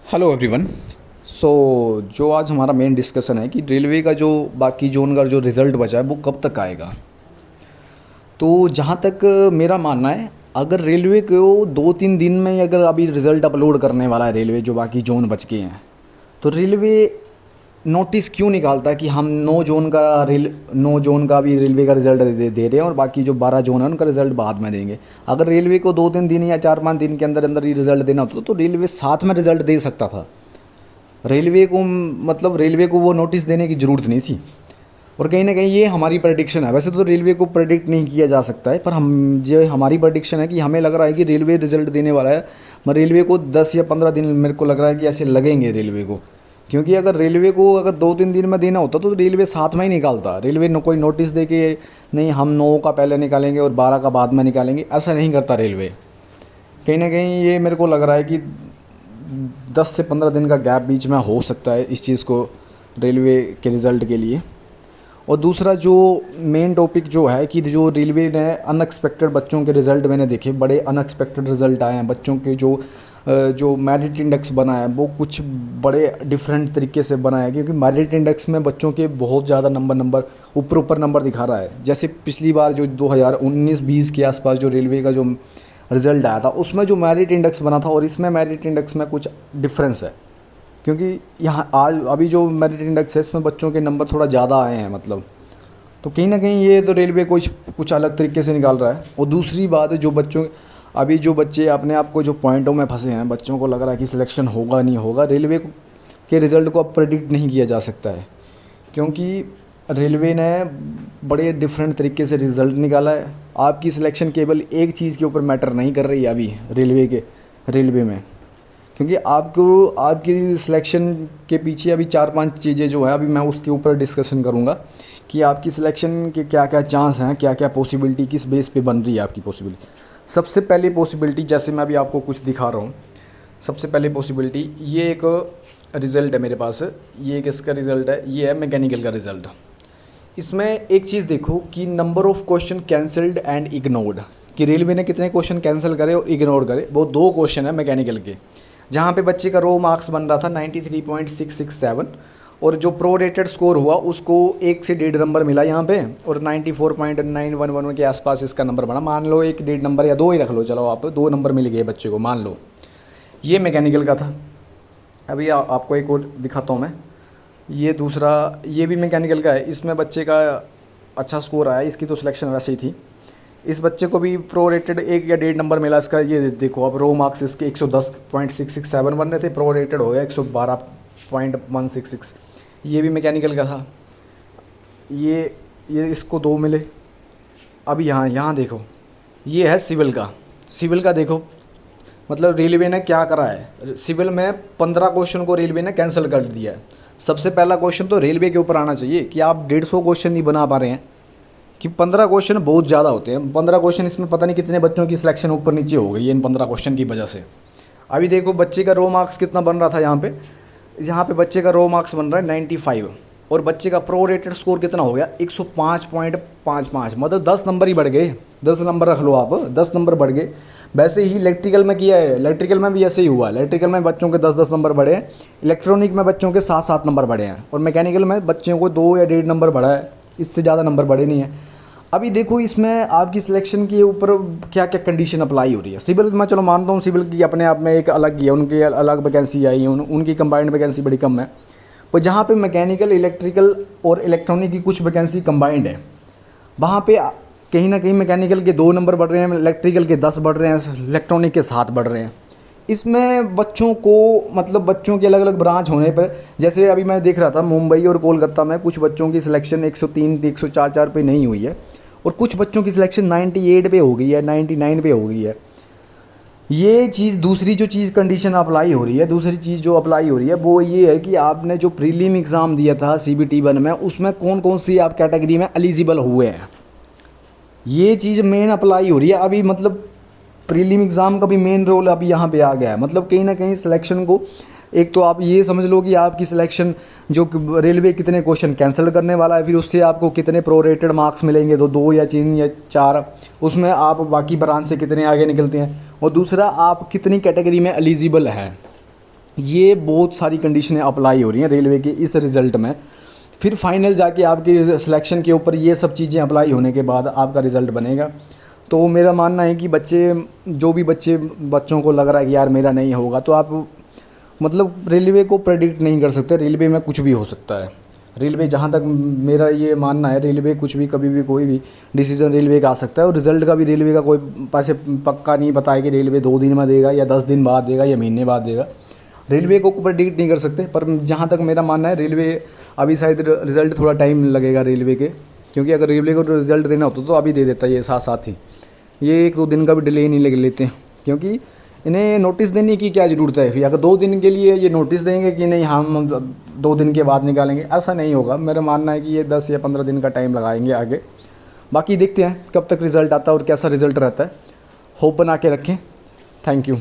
Hello everyone. सो जो आज हमारा मेन डिस्कशन है कि रेलवे का जो बाकी जोन का जो रिज़ल्ट बचा है वो कब तक आएगा। तो जहाँ तक मेरा मानना है, अगर रेलवे को 2-3 दिन में ही अगर अभी रिज़ल्ट अपलोड करने वाला है रेलवे, जो बाकी जोन बच गए हैं, तो रेलवे नोटिस क्यों निकालता है कि हम 9 जोन का भी रेलवे का रिज़ल्ट दे रहे हैं और बाकी जो 12 जोन है उनका रिज़ल्ट बाद में देंगे। अगर रेलवे को 2-3 दिन या 4-5 दिन के अंदर अंदर ही रिज़ल्ट देना होता तो रेलवे साथ में रिज़ल्ट दे सकता था। रेलवे को वो नोटिस देने की ज़रूरत नहीं थी। और कहीं ना कहीं ये हमारी प्रडिक्शन है। वैसे तो रेलवे को प्रेडिक्ट नहीं किया जा सकता है, पर हम जो हमारी प्रडिक्शन है कि हमें लग रहा है कि रेलवे रिज़ल्ट देने वाला है। मैं रेलवे को 10 या 15 दिन मेरे को लग रहा है कि ऐसे लगेंगे रेलवे को, क्योंकि अगर रेलवे को अगर 2-3 दिन में देना होता तो रेलवे साथ में ही निकालता। रेलवे कोई नोटिस दे के नहीं हम 9 का पहले निकालेंगे और 12 का बाद में निकालेंगे, ऐसा नहीं करता रेलवे। कहीं ना कहीं ये मेरे को लग रहा है कि 10 से 15 दिन का गैप बीच में हो सकता है इस चीज़ को रेलवे के रिज़ल्ट के लिए। और दूसरा जो मेन टॉपिक जो है कि जो रेलवे ने अनएक्सपेक्टेड बच्चों के रिज़ल्ट मैंने देखे, बड़े अनएक्सपेक्टेड रिज़ल्ट आए हैं। बच्चों के जो मेरिट इंडेक्स बना है वो कुछ बड़े डिफरेंट तरीके से बना है, क्योंकि मेरिट इंडेक्स में बच्चों के बहुत ज़्यादा नंबर ऊपर नंबर दिखा रहा है। जैसे पिछली बार जो 2019-20 के आसपास जो रेलवे का जो रिज़ल्ट आया था उसमें जो मेरिट इंडेक्स बना था और इसमें मेरिट इंडेक्स में कुछ डिफरेंस है, क्योंकि यहाँ आज अभी जो मेरिट इंडेक्स है इसमें बच्चों के नंबर थोड़ा ज़्यादा आए हैं मतलब। तो कहीं ना कहीं ये तो रेलवे कुछ अलग तरीके से निकाल रहा है। और दूसरी बात है, जो बच्चे अपने आप को जो पॉइंटों में फंसे हैं, बच्चों को लग रहा है कि सिलेक्शन होगा नहीं होगा, के रिज़ल्ट को अब प्रेडिक्ट नहीं किया जा सकता है, क्योंकि रेलवे ने बड़े डिफरेंट तरीके से रिज़ल्ट निकाला है। आपकी सिलेक्शन केवल एक चीज़ के ऊपर मैटर नहीं कर रही है अभी रेलवे में, क्योंकि आपकी सिलेक्शन के पीछे अभी 4-5 चीज़ें जो है, अभी मैं उसके ऊपर डिस्कशन करूँगा कि आपकी सिलेक्शन के क्या क्या चांस हैं, क्या क्या पॉसिबिलिटी, किस बेस पे बन रही है आपकी पॉसिबिलिटी। सबसे पहली पॉसिबिलिटी, जैसे मैं अभी आपको कुछ दिखा रहा हूँ, सबसे पहली पॉसिबिलिटी ये एक रिज़ल्ट है मेरे पास। ये किसका रिज़ल्ट है? ये है मैकेनिकल का रिज़ल्ट। इसमें एक चीज़ देखो कि number of question cancelled and ignored, कि रेलवे ने कितने क्वेश्चन कैंसिल करे और इग्नोर करे। वो 2 क्वेश्चन है मैकेनिकल के, जहाँ पे बच्चे का रो मार्क्स बन रहा था 93.667 और जो प्रो रेटेड स्कोर हुआ उसको 1 से 1.5 नंबर मिला यहाँ पे, और 94.911 के आसपास इसका नंबर बना। मान लो 1-1.5 नंबर या 2 ही रख लो, चलो आप 2 नंबर मिल गए बच्चे को, मान लो। ये मैकेनिकल का था। अभी आपको एक और दिखाता हूँ मैं। ये दूसरा, ये भी मैकेनिकल का है। इसमें बच्चे का अच्छा स्कोर आया, इसकी तो सिलेक्शन वैसे ही थी। इस बच्चे को भी प्रो रेटेड 1 या 1.5 नंबर मिला इसका। ये देखो, अब रो मार्क्स इसके 110.667 बन रहे थे, प्रो रेटेड हो गया 112.166। ये भी मैकेनिकल का था। ये इसको 2 मिले। अब यहाँ देखो, ये है सिविल का देखो, मतलब रेलवे ने क्या करा है। सिविल में 15 क्वेश्चन को रेलवे ने कैंसिल कर दिया है। सबसे पहला क्वेश्चन तो रेलवे के ऊपर आना चाहिए कि आप 150 क्वेश्चन नहीं बना पा रहे हैं, कि 15 क्वेश्चन बहुत ज़्यादा होते हैं। 15 क्वेश्चन, इसमें पता नहीं कितने बच्चों की सिलेक्शन ऊपर नीचे हो गई है इन 15 क्वेश्चन की वजह से। अभी देखो बच्चे का रो मार्क्स कितना बन रहा था यहाँ पे बच्चे का रो मार्क्स बन रहा है 95, और बच्चे का प्रो रेटेड स्कोर कितना हो गया 105.55, मतलब 10 नंबर ही बढ़ गए। 10 नंबर रख लो आप, 10 नंबर बढ़ गए। वैसे ही इलेक्ट्रिकल में किया है, इलेक्ट्रिकल में भी ऐसे ही हुआ। इलेक्ट्रिकल में बच्चों के 10-10 नंबर बढ़े हैं, इलेक्ट्रॉनिक में बच्चों के 7-7 नंबर बढ़े हैं, और मैकेनिकल में बच्चों को 2 या 1.5 नंबर बढ़ा है, इससे ज़्यादा नंबर बढ़े नहीं है। अभी देखो इसमें आपकी सिलेक्शन के ऊपर क्या क्या कंडीशन अप्लाई हो रही है। सिविल मैं चलो मानता हूँ, सिविल की अपने आप में एक अलग ही है, उनकी अलग वैकेंसी आई है, उनकी कंबाइंड वैकेंसी बड़ी कम है। पर जहाँ पे मैकेनिकल, इलेक्ट्रिकल और इलेक्ट्रॉनिक की कुछ वैकेंसी कंबाइंड है, वहाँ पे कहीं ना कहीं मैकेनिकल के 2 नंबर बढ़ रहे हैं, इलेक्ट्रिकल के 10 बढ़ रहे हैं, इलेक्ट्रॉनिक के 7 बढ़ रहे हैं। इसमें बच्चों को, मतलब बच्चों के अलग अलग ब्रांच होने पर, जैसे अभी मैं देख रहा था मुंबई और कोलकाता में कुछ बच्चों की सिलेक्शन 103-104 पे नहीं हुई है, और कुछ बच्चों की सिलेक्शन 98 पे हो गई है, 99 पे हो गई है। ये चीज़, दूसरी जो चीज़ कंडीशन अप्लाई हो रही है, दूसरी चीज़ जो अप्लाई हो रही है वो ये है कि आपने जो प्रीलिम एग्ज़ाम दिया था CBT 1 में, उसमें कौन कौन सी आप कैटेगरी में एलिजिबल हुए हैं, ये चीज़ मेन अप्लाई हो रही है अभी। मतलब प्रीलिम एग्ज़ाम का भी मेन रोल अभी यहाँ पे आ गया है। मतलब कहीं ना कहीं सिलेक्शन को, एक तो आप ये समझ लो कि आपकी सिलेक्शन जो रेलवे कितने क्वेश्चन कैंसिल करने वाला है, फिर उससे आपको कितने प्रोरेटेड मार्क्स मिलेंगे, तो 2 या 3 या 4, उसमें आप बाकी ब्रांच से कितने आगे निकलते हैं, और दूसरा आप कितनी कैटेगरी में एलिजिबल हैं। ये बहुत सारी कंडीशनें अप्लाई हो रही हैं रेलवे के इस रिज़ल्ट में। फिर फाइनल जाके आपकी सिलेक्शन के ऊपर ये सब चीज़ें अप्लाई होने के बाद आपका रिज़ल्ट बनेगा। तो मेरा मानना है कि जो भी बच्चों को लग रहा है कि यार मेरा नहीं होगा, तो आप मतलब रेलवे को प्रेडिक्ट नहीं कर सकते, रेलवे में कुछ भी हो सकता है। रेलवे, जहाँ तक मेरा ये मानना है, रेलवे कुछ भी कभी भी कोई भी डिसीज़न रेलवे का आ सकता है, और रिज़ल्ट का भी रेलवे का कोई पैसे पक्का नहीं पता है कि रेलवे 2 दिन में देगा या 10 दिन बाद देगा या महीने बाद देगा। रेलवे को प्रेडिक्ट नहीं कर सकते, पर जहाँ तक मेरा मानना है रेलवे अभी शायद रिज़ल्ट थोड़ा टाइम लगेगा रेलवे के, क्योंकि अगर रेलवे को रिज़ल्ट देना होता तो अभी दे देता ये साथ साथ ही। ये 1-2 दिन का भी डिले नहीं लग लेते हैं, क्योंकि इन्हें नोटिस देने की क्या ज़रूरत है। फिर अगर 2 दिन के लिए ये नोटिस देंगे कि नहीं हम 2 दिन के बाद निकालेंगे, ऐसा नहीं होगा। मेरा मानना है कि ये 10 या 15 दिन का टाइम लगाएंगे आगे। बाकी देखते हैं कब तक रिज़ल्ट आता है और कैसा रिज़ल्ट रहता है। होप बना के रखें। Thank you.